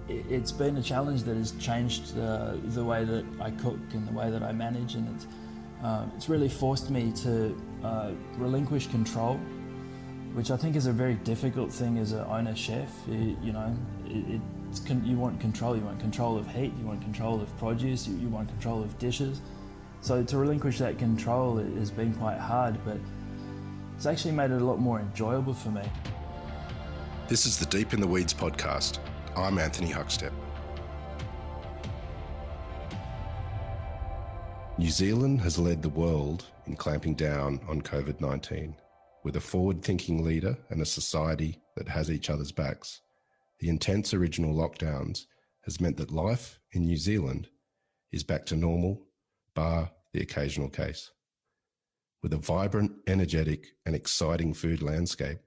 it's been a challenge that has changed the way that I cook and the way that I manage, and it's really forced me to relinquish control, which I think is a very difficult thing as an owner chef. You want control. You want control of heat. You want control of produce. You want control of dishes. So to relinquish that control has been quite hard, but it's actually made it a lot more enjoyable for me. This is the Deep in the Weeds podcast. I'm Anthony Huckstep. New Zealand has led the world in clamping down on COVID-19. With a forward-thinking leader and a society that has each other's backs, the intense original lockdowns has meant that life in New Zealand is back to normal, bar the occasional case. With a vibrant, energetic and exciting food landscape,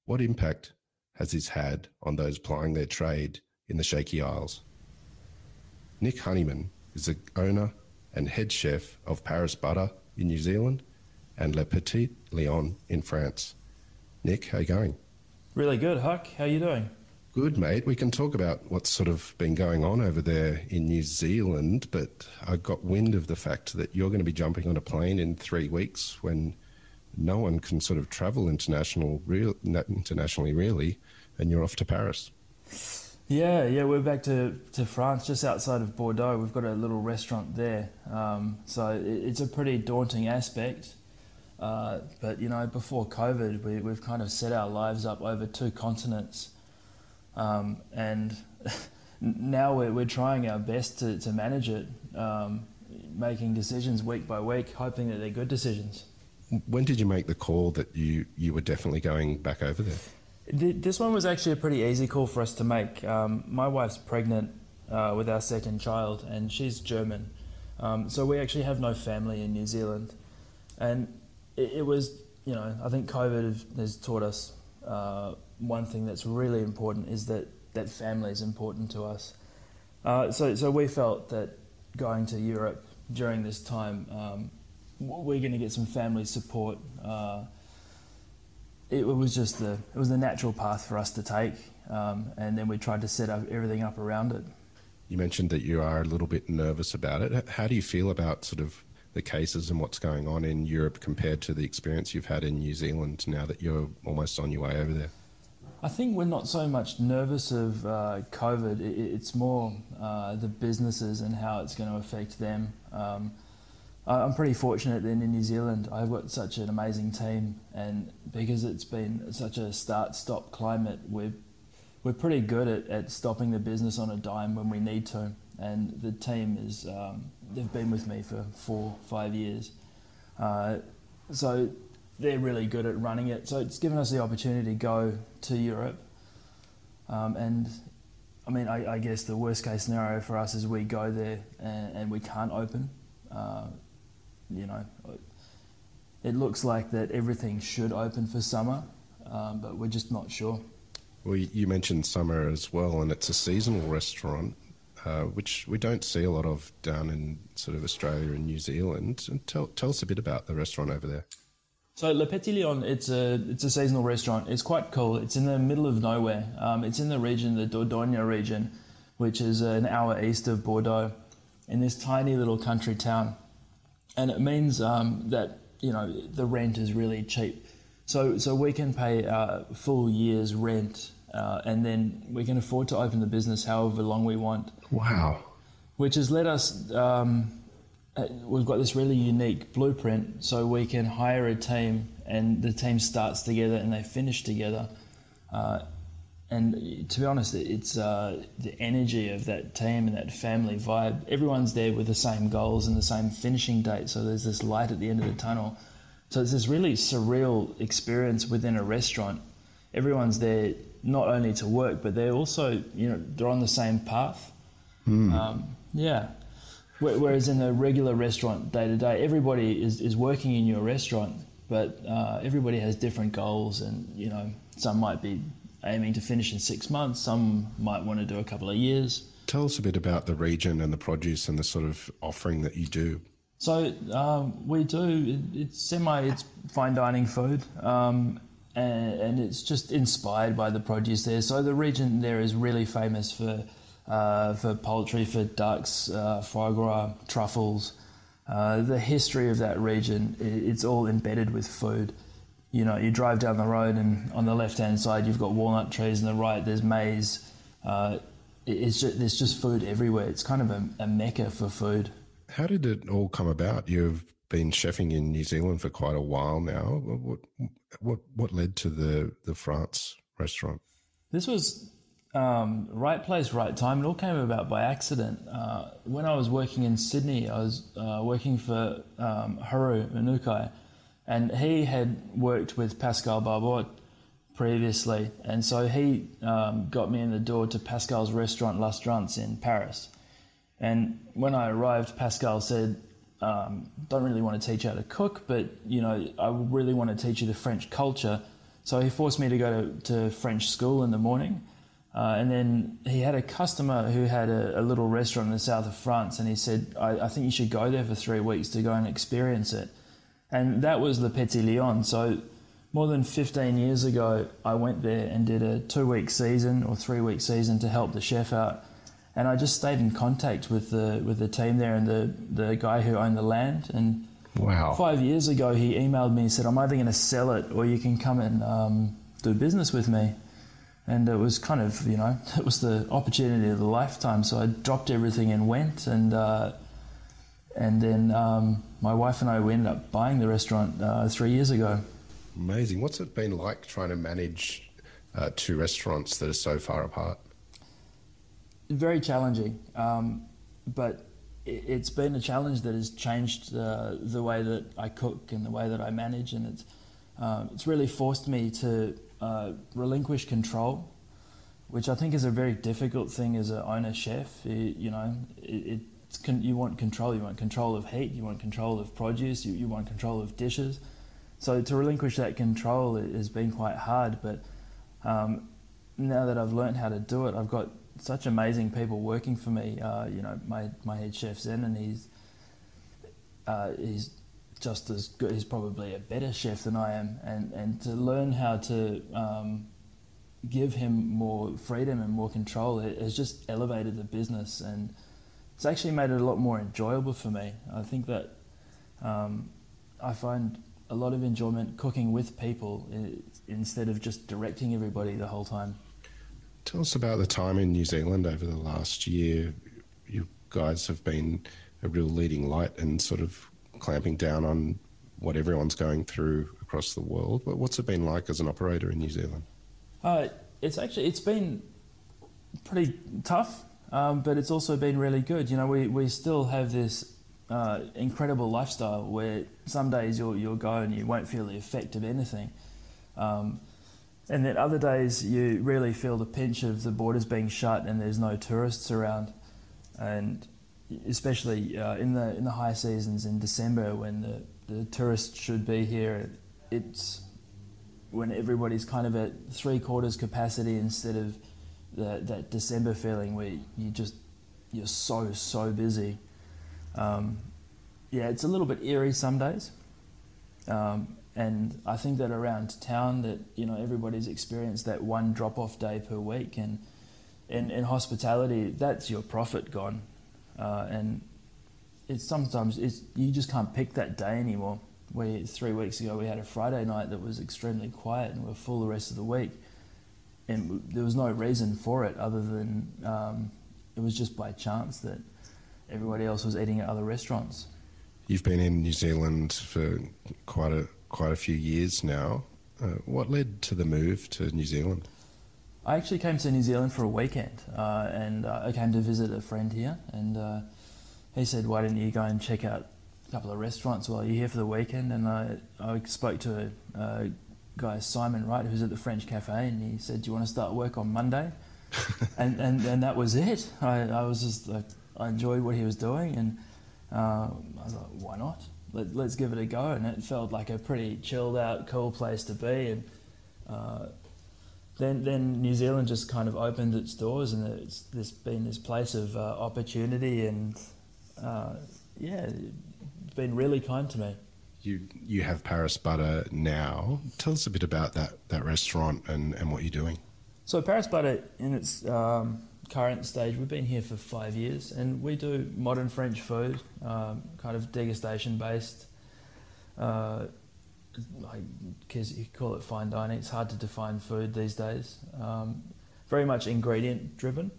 what impact has this had on those plying their trade in the shaky isles? Nick Honeyman is the owner and head chef of Paris Butter in New Zealand and Le Petit Lion in France. Nick, how you going? Really good, Huck. How you doing? Good, mate. We can talk about what's sort of been going on over there in New Zealand, but I got wind of the fact that you're going to be jumping on a plane in 3 weeks when no one can sort of travel internationally, really, and you're off to Paris. Yeah, we're back to France, just outside of Bordeaux. We've got a little restaurant there, so it's a pretty daunting aspect. But, before COVID, we've kind of set our lives up over 2 continents. And now we're trying our best to manage it, making decisions week by week, hoping that they're good decisions. When did you make the call that you were definitely going back over there? This one was actually a pretty easy call for us to make. My wife's pregnant with our second child, and she's German. So we actually have no family in New Zealand. And it was, I think COVID has taught us one thing that's really important is that family is important to us. So we felt that going to Europe during this time, we're going to get some family support. It was the natural path for us to take, and then we tried to set everything up around it. You mentioned that you are a little bit nervous about it. How do you feel about sort of the cases and what's going on in Europe compared to the experience you've had in New Zealand now that you're almost on your way over there? I think we're not so much nervous of COVID. It's more the businesses and how it's going to affect them. I'm pretty fortunate that in New Zealand I've got such an amazing team, and because it's been such a start-stop climate, we're pretty good at stopping the business on a dime when we need to. And the team is they've been with me for 4-5 years, so they're really good at running it. So it's given us the opportunity to go to Europe, and I mean I guess the worst case scenario for us is we go there and we can't open. It looks like that everything should open for summer, but we're just not sure. Well, you mentioned summer as well, and it's a seasonal restaurant, which we don't see a lot of down in sort of Australia and New Zealand. And tell us a bit about the restaurant over there. So Le Petit Lion, it's a seasonal restaurant. It's quite cool. It's in the middle of nowhere. It's in the region, the Dordogne region, which is an hour east of Bordeaux, in this tiny little country town. And it means that, the rent is really cheap. So we can pay a full year's rent, and then we can afford to open the business however long we want. Wow. Which has let us, we've got this really unique blueprint, so we can hire a team, and the team starts together and they finish together. And to be honest, it's the energy of that team and that family vibe. Everyone's there with the same goals and the same finishing date, so there's this light at the end of the tunnel. So it's this really surreal experience within a restaurant. Everyone's there not only to work, but they're also, they're on the same path. Whereas in a regular restaurant day to day, everybody is working in your restaurant, but everybody has different goals, and some might be aiming to finish in 6 months, some might want to do a couple of years. Tell us a bit about the region and the produce and the sort of offering that you do. So we do, it's fine dining food, and it's just inspired by the produce there. So the region there is really famous for for poultry, for ducks, foie gras, truffles. The history of that region, it's all embedded with food. You know, you drive down the road and on the left-hand side you've got walnut trees, and the right there's maize. There's just food everywhere. It's kind of a mecca for food. How did it all come about? You've been chefing in New Zealand for quite a while now. What led to the France restaurant? This was right place, right time. It all came about by accident. When I was working in Sydney, I was working for Haru Manukai, and he had worked with Pascal Barbot previously, and so he got me in the door to Pascal's restaurant L'Astrance in Paris. And when I arrived, Pascal said, don't really want to teach you how to cook, but you know, I really want to teach you the French culture. So he forced me to go to French school in the morning. And then he had a customer who had a little restaurant in the south of France, and he said, I think you should go there for 3 weeks to go and experience it. And that was Le Petit Lion. So more than 15 years ago, I went there and did a 2-week season or 3-week season to help the chef out. And I just stayed in contact with the team there and the guy who owned the land. And wow. 5 years ago, he emailed me and said, I'm either going to sell it or you can come and do business with me. And it was kind of, you know, it was the opportunity of the lifetime. So I dropped everything and went. And then my wife and I, we ended up buying the restaurant 3 years ago. Amazing. What's it been like trying to manage two restaurants that are so far apart? Very challenging, but it's been a challenge that has changed the way that I cook and the way that I manage, and it's really forced me to relinquish control, which I think is a very difficult thing as an owner chef. You know, you want control. You want control of heat. You want control of produce. You want control of dishes. So to relinquish that control has been quite hard. But now that I've learned how to do it, I've got such amazing people working for me. You know, my head chef Zen, and he's just as good. He's probably a better chef than I am. And to learn how to give him more freedom and more control, it has just elevated the business, and it's actually made it a lot more enjoyable for me. I think that I find a lot of enjoyment cooking with people instead of just directing everybody the whole time. Tell us about the time in New Zealand over the last year. You guys have been a real leading light and sort of clamping down on what everyone's going through across the world. But what's it been like as an operator in New Zealand? It's been pretty tough, but it's also been really good. You know, we still have this incredible lifestyle where some days you'll go and you won't feel the effect of anything. And then other days you really feel the pinch of the borders being shut and there's no tourists around. And especially in the high seasons in December when the tourists should be here, it's when everybody's kind of at 3/4 capacity instead of that December feeling where you're so busy. It's a little bit eerie some days. And I think that around town that, you know, everybody's experienced that one drop-off day per week, and in hospitality, that's your profit gone. And you just can't pick that day anymore. 3 weeks ago we had a Friday night that was extremely quiet and we were full the rest of the week. And there was no reason for it other than it was just by chance that everybody else was eating at other restaurants. You've been in New Zealand for quite a few years now. What led to the move to New Zealand? I actually came to New Zealand for a weekend, and I came to visit a friend here, and he said, why don't you go and check out a couple of restaurants while you're here for the weekend? And I spoke to a guy, Simon Wright, who's at the French Cafe, and he said, do you want to start work on Monday? and that was it. I was just like, I enjoyed what he was doing, and I was like, why not? Let's give it a go. And it felt like a pretty chilled out, cool place to be. And then New Zealand just kind of opened its doors, and there's been this place of opportunity, and it's been really kind to me. You have Paris Butter now. Tell us a bit about that restaurant and what you're doing. So Paris Butter, in its current stage, we've been here for 5 years, and we do modern French food, kind of degustation based. I guess you call it fine dining. It's hard to define food these days. Very much ingredient driven.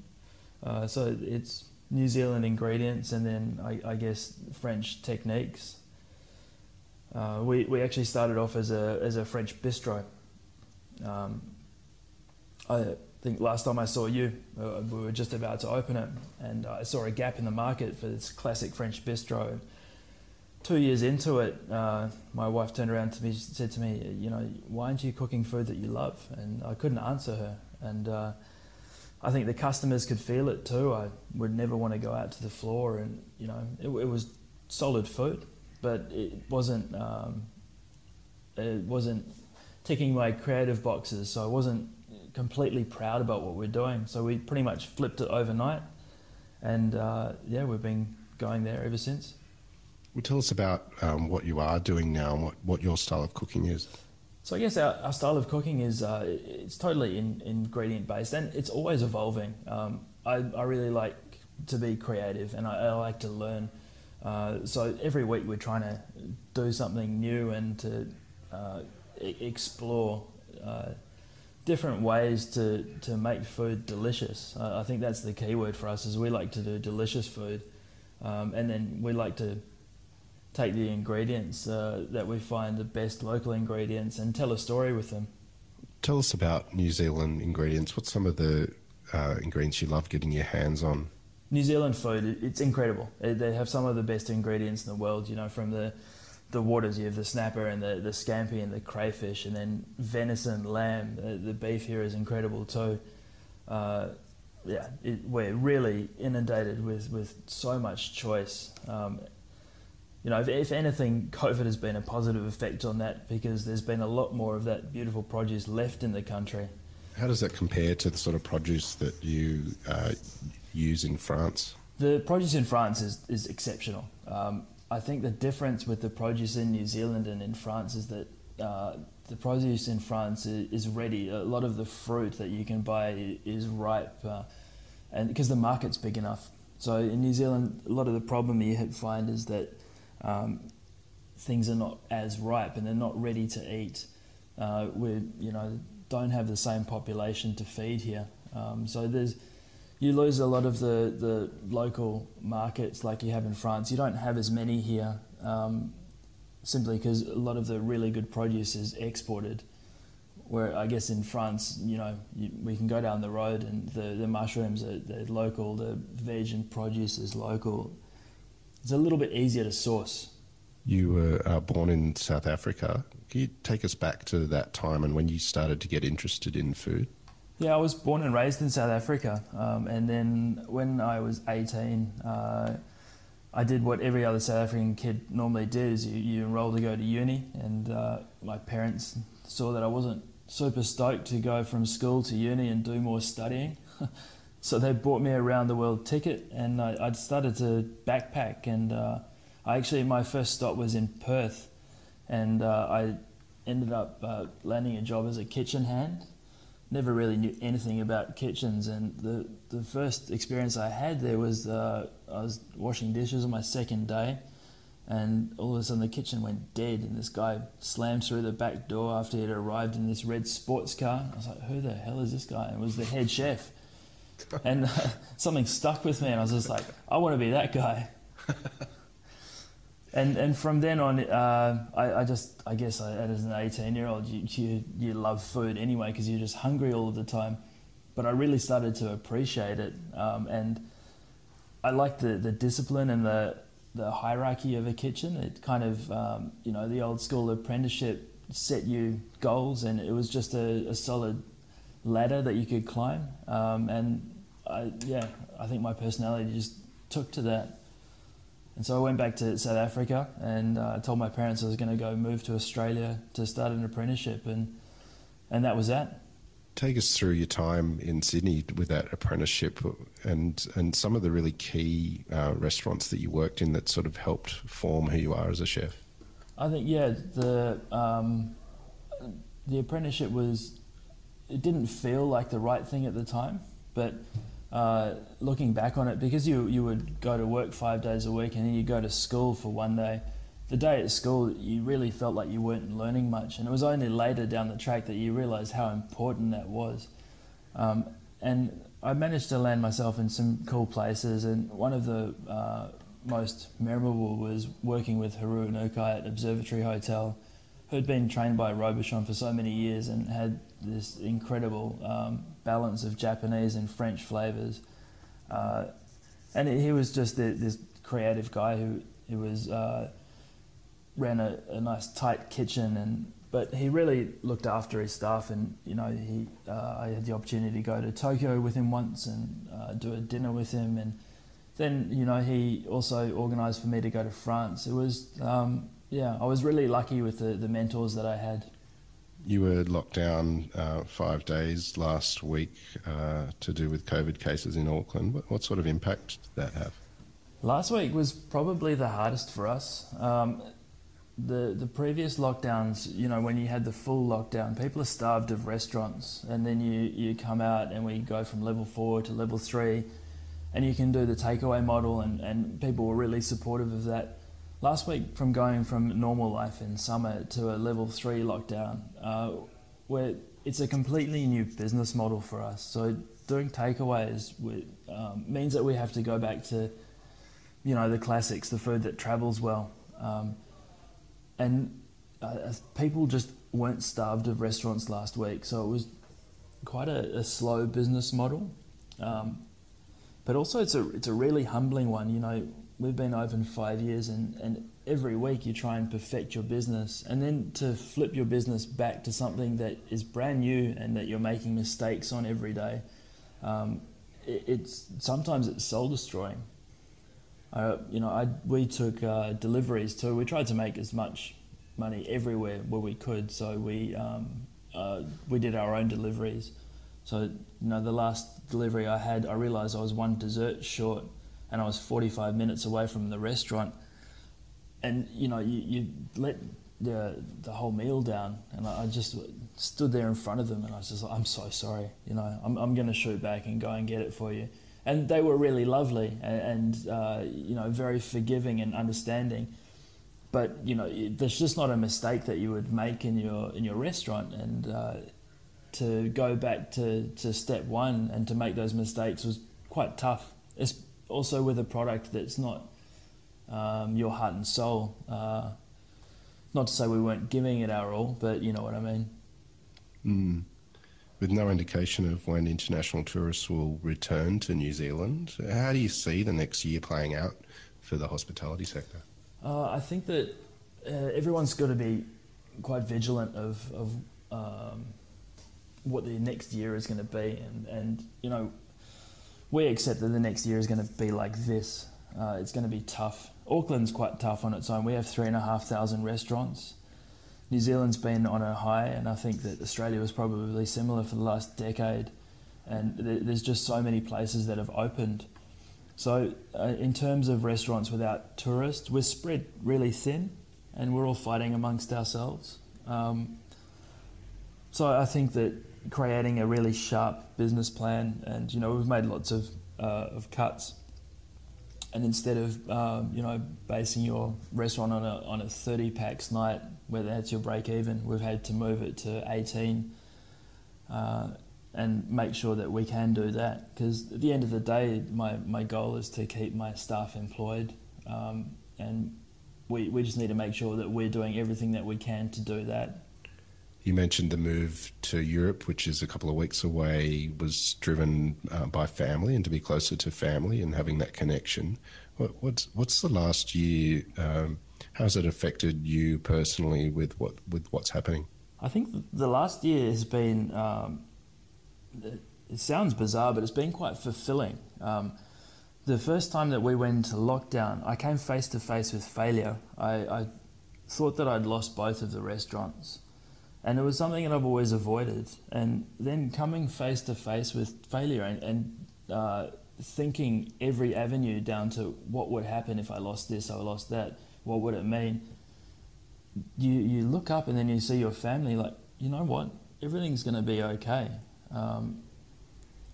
So it's New Zealand ingredients and then I guess French techniques. We actually started off as a French bistro. I think last time I saw you, we were just about to open it, and I saw a gap in the market for this classic French bistro. 2 years into it, my wife turned around to me, said to me, why aren't you cooking food that you love? And I couldn't answer her. And I think the customers could feel it too. I would never want to go out to the floor, and it was solid food, but it wasn't ticking my creative boxes. So I wasn't completely proud about what we're doing. So we pretty much flipped it overnight, and we've been going there ever since. Well, tell us about what you are doing now and what your style of cooking is. So I guess our style of cooking is it's totally ingredient based, and it's always evolving. I really like to be creative, and I like to learn. So every week we're trying to do something new and to explore different ways to make food delicious. I think that's the key word for us, is we like to do delicious food, and then we like to take the ingredients that we find the best local ingredients and tell a story with them. Tell us about New Zealand ingredients. What's some of the ingredients you love getting your hands on? New Zealand food, it's incredible. They have some of the best ingredients in the world, from the waters. You have the snapper and the scampi and the crayfish, and then venison, lamb. The beef here is incredible too. We're really inundated with so much choice. If anything, COVID has been a positive effect on that, because there's been a lot more of that beautiful produce left in the country. How does that compare to the sort of produce that you use in France? The produce in France is exceptional. I think the difference with the produce in New Zealand and in France is that the produce in France is ready. A lot of the fruit that you can buy is ripe, and because the market's big enough. So in New Zealand, a lot of the problem you find is that things are not as ripe and they're not ready to eat. We don't have the same population to feed here. So you lose a lot of the local markets like you have in France. You don't have as many here, simply because a lot of the really good produce is exported. Where I guess in France, we can go down the road and the mushrooms they're local, the veg and produce is local. It's a little bit easier to source. You were born in South Africa. Can you take us back to that time and when you started to get interested in food? Yeah, I was born and raised in South Africa. And then when I was 18, I did what every other South African kid normally does. You enroll to go to uni, and my parents saw that I wasn't super stoked to go from school to uni and do more studying. So they bought me a round the world ticket, and I started to backpack, and my first stop was in Perth, and I ended up landing a job as a kitchen hand. Never really knew anything about kitchens, and the first experience I had there was I was washing dishes on my second day, and all of a sudden the kitchen went dead, and this guy slammed through the back door after he had arrived in this red sports car. I was like, who the hell is this guy? And it was the head chef. And something stuck with me, and I was just like, I want to be that guy. And from then on, I guess as an 18-year-old, you love food anyway because you're just hungry all of the time. But I really started to appreciate it, and I liked the discipline and the hierarchy of a kitchen. It kind of, the old school apprenticeship set you goals, and it was just a solid ladder that you could climb, and I think my personality just took to that. And so I went back to South Africa, and I told my parents I was going to go move to Australia to start an apprenticeship, and that was that. Take us through your time in Sydney with that apprenticeship and some of the really key restaurants that you worked in that sort of helped form who you are as a chef. I think, the apprenticeship it didn't feel like the right thing at the time, but looking back on it, because you would go to work 5 days a week and then you go to school for one day. The day at school, you really felt like you weren't learning much, and it was only later down the track that you realised how important that was. And I managed to land myself in some cool places, and one of the most memorable was working with Haru and Ukai at Observatory Hotel, who'd been trained by Robuchon for so many years and had this incredible balance of Japanese and French flavours. And he was just this creative guy who was ran a nice tight kitchen, but he really looked after his staff. And I had the opportunity to go to Tokyo with him once and do a dinner with him, and then he also organised for me to go to France. It was I was really lucky with the mentors that I had. You were locked down 5 days last week to do with COVID cases in Auckland. What sort of impact did that have? Last week was probably the hardest for us. The previous lockdowns, when you had the full lockdown, people are starved of restaurants, and then you come out and we go from level 4 to level 3, and you can do the takeaway model, and people were really supportive of that. Last week, from going from normal life in summer to a level 3 lockdown, where it's a completely new business model for us. So doing takeaways means that we have to go back to, the classics, the food that travels well. And people just weren't starved of restaurants last week, so it was quite a slow business model. But also it's a really humbling one. We've been open 5 years, and every week you try and perfect your business, and then to flip your business back to something that is brand new and that you're making mistakes on every day. Sometimes it's soul destroying. We took deliveries too. We tried to make as much money everywhere where we could, so we did our own deliveries. So the last delivery I had, I realised I was one dessert short, and I was 45 minutes away from the restaurant. And you let the whole meal down, and I just stood there in front of them, and I was just like, I'm so sorry. I'm going to shoot back and go and get it for you. And they were really lovely and very forgiving and understanding. But there's just not a mistake that you would make in your restaurant, and to go back to step one and to make those mistakes was quite tough. It's also with a product that's not your heart and soul. Not to say we weren't giving it our all, but you know what I mean. Mm. With no indication of when international tourists will return to New Zealand, how do you see the next year playing out for the hospitality sector? I think that everyone's got to be quite vigilant of what the next year is going to be, and we accept that the next year is going to be like this. It's going to be tough. Auckland's quite tough on its own. We have 3,500 restaurants. New Zealand's been on a high, and I think that Australia was probably similar for the last decade, and there's just so many places that have opened. So in terms of restaurants without tourists, we're spread really thin, and we're all fighting amongst ourselves. So I think that creating a really sharp business plan, and we've made lots of cuts, and instead of basing your restaurant on a 30 packs night where that's your break even, we've had to move it to 18 and make sure that we can do that, because at the end of the day my goal is to keep my staff employed, and we just need to make sure that we're doing everything that we can to do that. You mentioned the move to Europe, which is a couple of weeks away, was driven by family and to be closer to family and having that connection. What's the last year? How has it affected you personally with what's happening? I think the last year has been, it sounds bizarre, but it's been quite fulfilling. The first time that we went into lockdown, I came face to face with failure. I thought that I'd lost both of the restaurants. And it was something that I've always avoided. And then coming face to face with failure and thinking every avenue down to what would happen if I lost this, I lost that, what would it mean? You look up and then you see your family like, you know what, everything's going to be okay.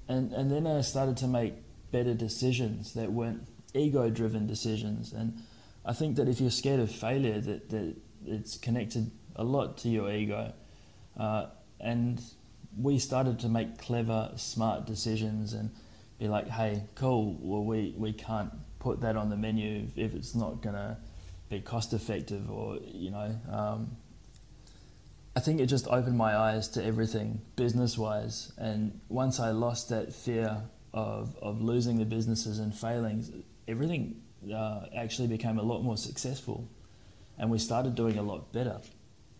and then I started to make better decisions that weren't ego-driven decisions. And I think that if you're scared of failure, that it's connected a lot to your ego. And we started to make clever, smart decisions and be like, hey, cool, well, we can't put that on the menu if it's not going to be cost effective, or, I think it just opened my eyes to everything business-wise. And once I lost that fear of losing the businesses and failing, everything actually became a lot more successful, and we started doing a lot better.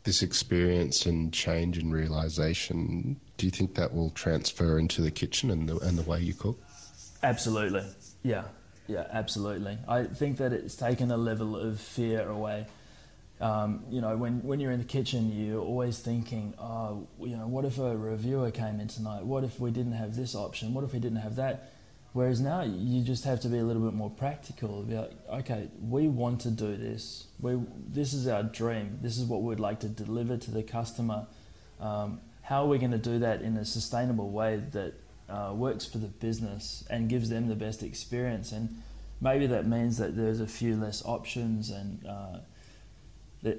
This experience and change and realisation, do you think that will transfer into the kitchen and the way you cook? Absolutely, yeah, absolutely. I think that it's taken a level of fear away. When you're in the kitchen, you're always thinking, what if a reviewer came in tonight? What if we didn't have this option? What if we didn't have that? Whereas now you just have to be a little bit more practical. Be like, okay, we want to do this. This is our dream. This is what we'd like to deliver to the customer. How are we going to do that in a sustainable way that works for the business and gives them the best experience? And maybe that means that there's a few less options, and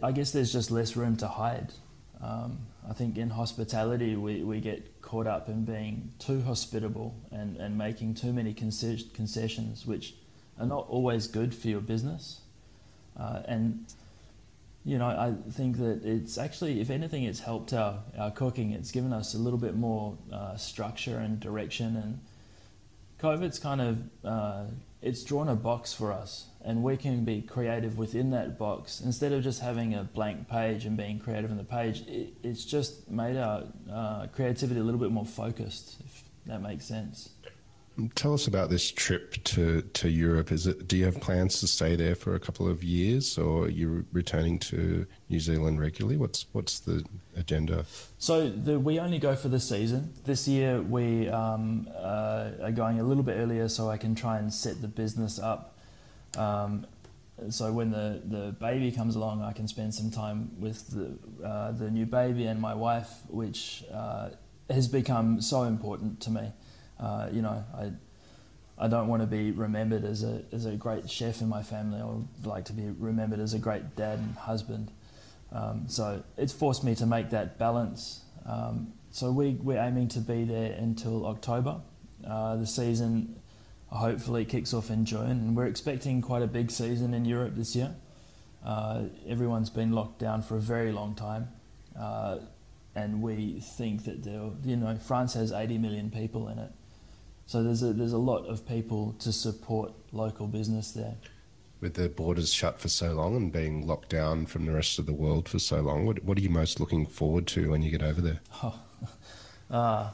I guess there's just less room to hide. I think in hospitality we get caught up in being too hospitable and making too many concessions, which are not always good for your business. I think that it's actually, if anything, it's helped our cooking. It's given us a little bit more structure and direction. And COVID's kind of, it's drawn a box for us, and we can be creative within that box. Instead of just having a blank page and being creative on the page, it's just made our creativity a little bit more focused, if that makes sense. Tell us about this trip to Europe. Do you have plans to stay there for a couple of years, or are you returning to New Zealand regularly? What's the agenda? So we only go for the season. This year we are going a little bit earlier so I can try and set the business up. So when the baby comes along, I can spend some time with the new baby and my wife, which has become so important to me. I don't want to be remembered as a great chef in my family. I would like to be remembered as a great dad and husband. So it's forced me to make that balance. So we're aiming to be there until October. The season hopefully kicks off in June, and we're expecting quite a big season in Europe this year. Everyone's been locked down for a very long time. And we think that France has 80 million people in it. So there's a lot of people to support local business there. With the borders shut for so long and being locked down from the rest of the world for so long, what are you most looking forward to when you get over there? Well,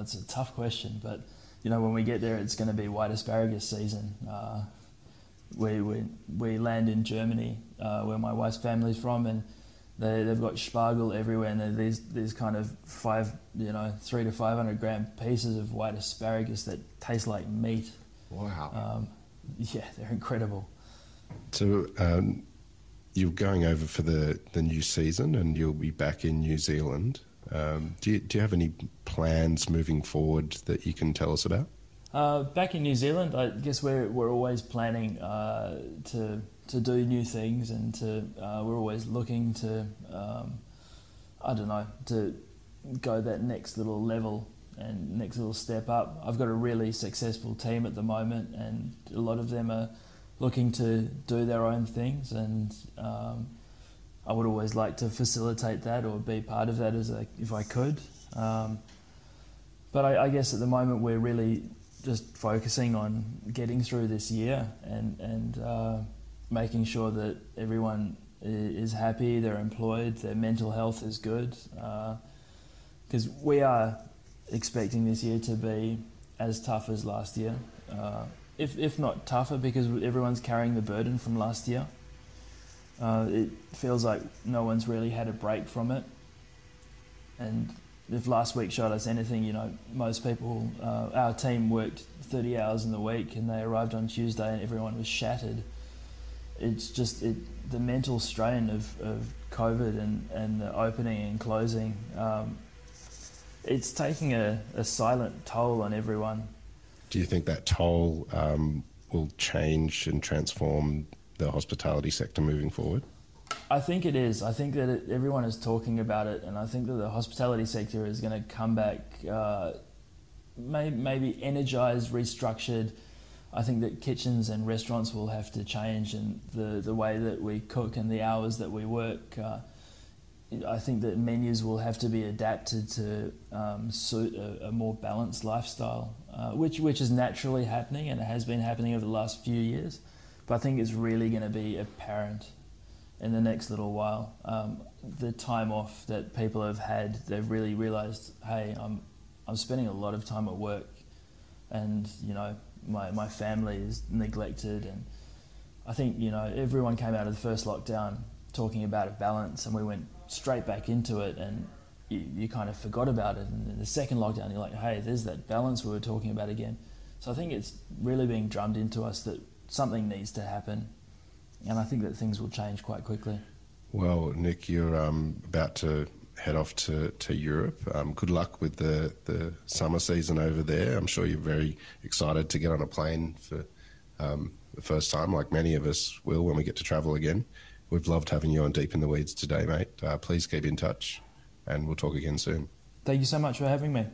it's a tough question, but when we get there, it's going to be white asparagus season. We land in Germany, where my wife's family's from, and they've got spargel everywhere, and these kind of 300 to 500 gram pieces of white asparagus that taste like meat. Wow. Yeah, they're incredible. So you're going over for the new season, and you'll be back in New Zealand. Do you have any plans moving forward that you can tell us about? Back in New Zealand, I guess we're always planning to do new things, and we're always looking to to go that next little level and next little step up. I've got a really successful team at the moment, and a lot of them are looking to do their own things, and I would always like to facilitate that or be part of that if I could. But I guess at the moment we're really just focusing on getting through this year and making sure that everyone is happy, they're employed, their mental health is good. Because we are expecting this year to be as tough as last year, if not tougher, because everyone's carrying the burden from last year. It feels like no one's really had a break from it. And if last week showed us anything, most people, our team worked 30 hours in the week and they arrived on Tuesday and everyone was shattered. It's just the mental strain of COVID and the opening and closing. it's taking a silent toll on everyone. Do you think that toll will change and transform the hospitality sector moving forward? I think it is. I think that everyone is talking about it, and I think that the hospitality sector is going to come back maybe energized, restructured. I think that kitchens and restaurants will have to change, and the way that we cook and the hours that we work. I think that menus will have to be adapted to suit a more balanced lifestyle, which is naturally happening, and it has been happening over the last few years. But I think it's really going to be apparent in the next little while. The time off that people have had, they've really realised, hey, I'm spending a lot of time at work, and my family is neglected. And I think everyone came out of the first lockdown talking about a balance, and we went straight back into it, and you kind of forgot about it. And in the second lockdown, you're like, hey, there's that balance we were talking about again. So I think it's really being drummed into us that something needs to happen, and I think that things will change quite quickly. Well, Nick, you're about to head off to Europe. Good luck with the summer season over there. I'm sure you're very excited to get on a plane for the first time, like many of us will when we get to travel again. We've loved having you on Deep in the Weeds today, mate. Please keep in touch, and we'll talk again soon. Thank you so much for having me.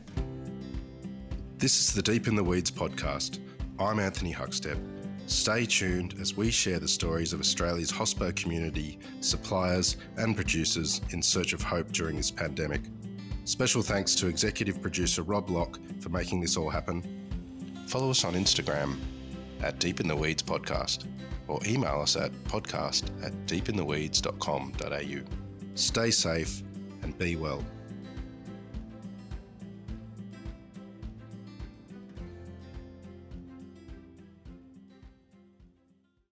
This is the Deep in the Weeds podcast. I'm Anthony Huckstep. Stay tuned as we share the stories of Australia's hospo community, suppliers and producers in search of hope during this pandemic. Special thanks to executive producer Rob Locke for making this all happen. Follow us on Instagram at Deep in the Weeds Podcast, or email us at podcast@deepintheweeds.com.au. Stay safe and be well.